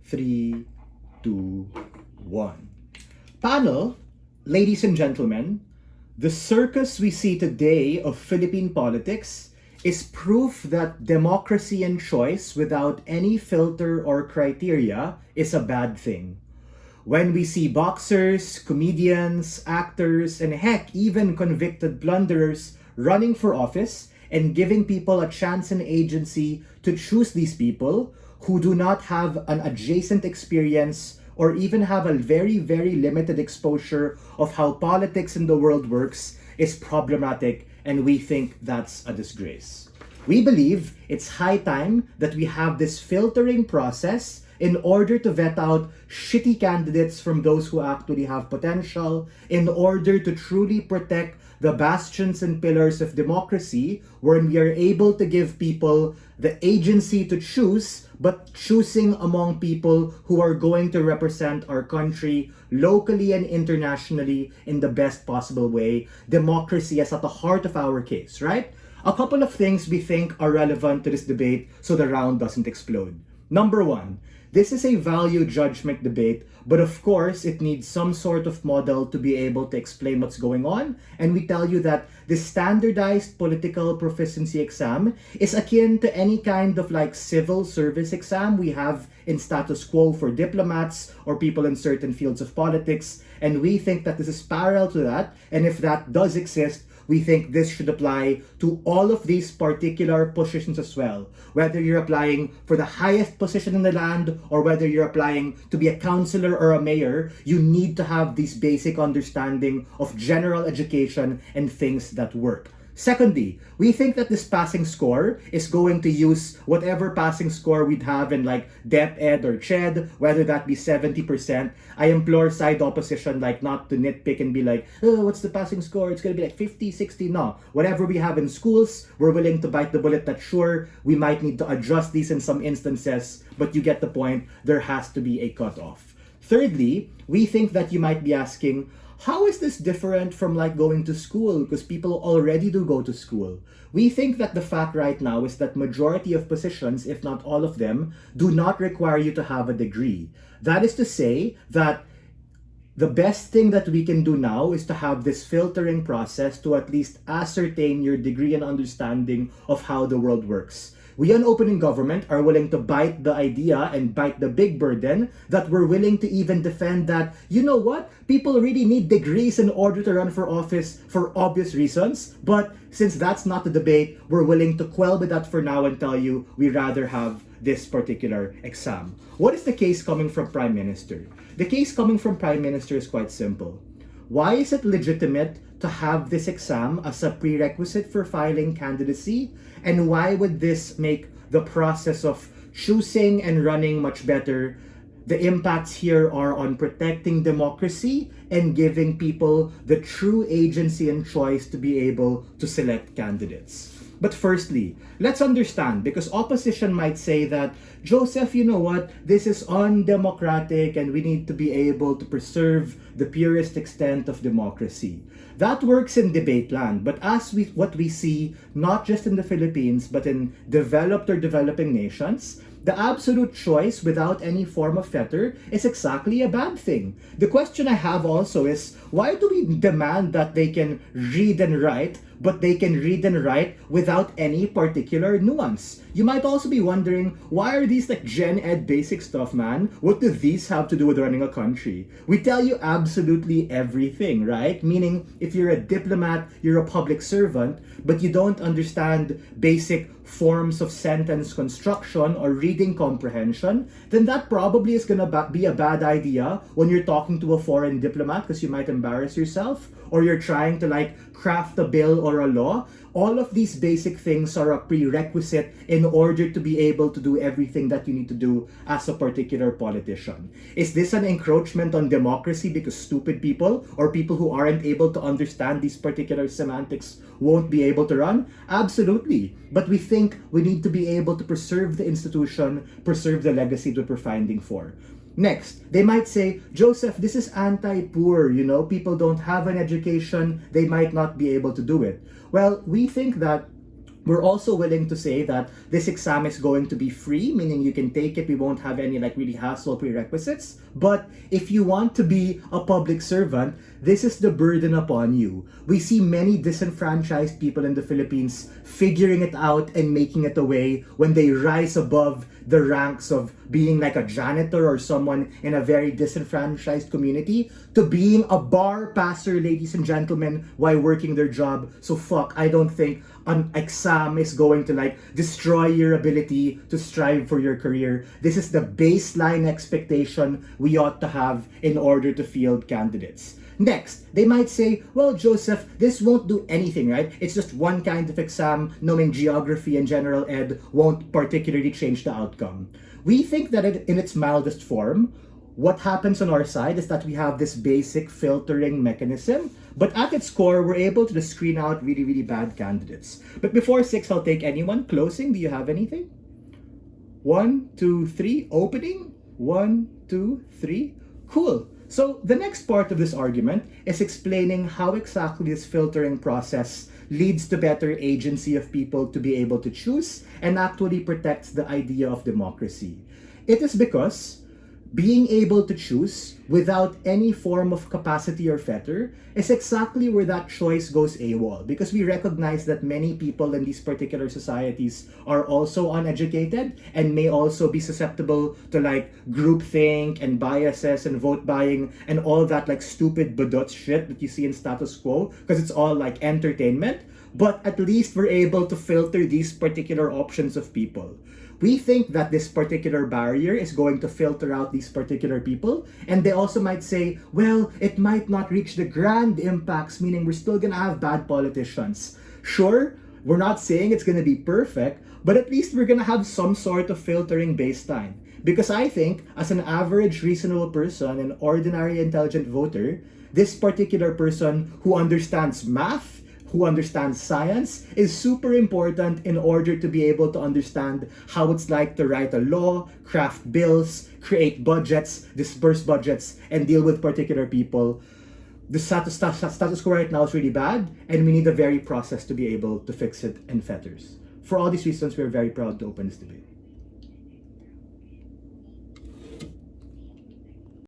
3, 2, 1. Panel, ladies and gentlemen, the circus we see today of Philippine politics is proof that democracy and choice without any filter or criteria is a bad thing. When we see boxers, comedians, actors, and heck, even convicted plunderers running for office and giving people a chance and agency to choose these people who do not have an adjacent experience or even have a very, very limited exposure of how politics in the world works is problematic, and we think that's a disgrace. We believe it's high time that we have this filtering process in order to vet out shitty candidates from those who actually have potential, in order to truly protect the bastions and pillars of democracy, wherein we are able to give people the agency to choose, but choosing among people who are going to represent our country locally and internationally in the best possible way. Democracy is at the heart of our case, right? A couple of things we think are relevant to this debate so the round doesn't explode. Number one, this is a value judgment debate, but of course it needs some sort of model to be able to explain what's going on. And we tell you that the standardized political proficiency exam is akin to any kind of like civil service exam we have in status quo for diplomats or people in certain fields of politics. And we think that this is parallel to that. And if that does exist, we think this should apply to all of these particular positions as well. Whether you're applying for the highest position in the land or whether you're applying to be a councillor or a mayor, you need to have this basic understanding of general education and things that work. Secondly, we think that this passing score is going to use whatever passing score we'd have in like Dep Ed or Ched, whether that be 70%. I implore side opposition like not to nitpick and be like, oh, what's the passing score? It's going to be like 50, 60. No, whatever we have in schools, we're willing to bite the bullet that sure, we might need to adjust these in some instances, but you get the point, there has to be a cutoff. Thirdly, we think that you might be asking, how is this different from like going to school? Because people already do go to school. We think that the fact right now is that majority of positions, if not all of them, do not require you to have a degree. That is to say that the best thing that we can do now is to have this filtering process to at least ascertain your degree and understanding of how the world works. We on Opening Government are willing to bite the idea and bite the big burden that we're willing to even defend that, you know what, people really need degrees in order to run for office for obvious reasons. But since that's not the debate, we're willing to quell with that for now and tell you we rather have this particular exam. What is the case coming from Prime Minister? The case coming from Prime Minister is quite simple. Why is it legitimate to have this exam as a prerequisite for filing candidacy? And why would this make the process of choosing and running much better? The impacts here are on protecting democracy and giving people the true agency and choice to be able to select candidates. But firstly, let's understand, because opposition might say that, Joseph, you know what, this is undemocratic and we need to be able to preserve the purest extent of democracy. That works in debate land, but what we see, not just in the Philippines, but in developed or developing nations, the absolute choice without any form of fetter is exactly a bad thing. The question I have also is, why do we demand that they can read and write, but they can read and write without any particular nuance? You might also be wondering, why are these like Gen Ed basic stuff, man? What do these have to do with running a country? We tell you absolutely everything, right? Meaning, if you're a diplomat, you're a public servant, but you don't understand basic forms of sentence construction or reading comprehension, then that probably is going to be a bad idea when you're talking to a foreign diplomat because you might embarrass yourself, or you're trying to like craft a bill or a law. All of these basic things are a prerequisite in order to be able to do everything that you need to do as a particular politician. Is this an encroachment on democracy because stupid people or people who aren't able to understand these particular semantics won't be able to run? Absolutely. But we think we need to be able to preserve the institution, preserve the legacy that we're fighting for. Next, they might say, Joseph, this is anti-poor, people don't have an education, they might not be able to do it. Well, we think that We're also willing to say that this exam is going to be free, meaning you can take it. We won't have any like really hassle prerequisites. But if you want to be a public servant, this is the burden upon you. We see many disenfranchised people in the Philippines figuring it out and making it away when they rise above the ranks of being like a janitor or someone in a very disenfranchised community to being a bar passer, ladies and gentlemen, while working their job. So I don't think an exam is going to like destroy your ability to strive for your career. This is the baseline expectation we ought to have in order to field candidates. Next, they might say, well, Joseph, this won't do anything, right? It's just one kind of exam. Knowing geography and general ed won't particularly change the outcome. We think that in its mildest form, what happens on our side is that we have this basic filtering mechanism, but at its core, we're able to just screen out really, really bad candidates. But before 6, I'll take anyone. Closing, do you have anything? 1, 2, 3. Opening? 1, 2, 3. Cool. So the next part of this argument is explaining how exactly this filtering process leads to better agency of people to be able to choose and actually protects the idea of democracy. It is because being able to choose without any form of capacity or fetter is exactly where that choice goes AWOL, because we recognize that many people in these particular societies are also uneducated and may also be susceptible to like groupthink and biases and vote buying and all that like stupid badut shit that you see in status quo, because it's all like entertainment. But at least we're able to filter these particular options of people. We think that this particular barrier is going to filter out these particular people, and they also might say, well, it might not reach the grand impacts, meaning we're still gonna have bad politicians. Sure, we're not saying it's gonna be perfect, but at least we're gonna have some sort of filtering baseline. Because I think, as an average reasonable person, an ordinary intelligent voter, this particular person who understands math, who understands science, is super important in order to be able to understand how it's like to write a law, craft bills, create budgets, disperse budgets, and deal with particular people. The status quo right now is really bad, and we need a very process to be able to fix it and fetters. For all these reasons, we're very proud to open this debate.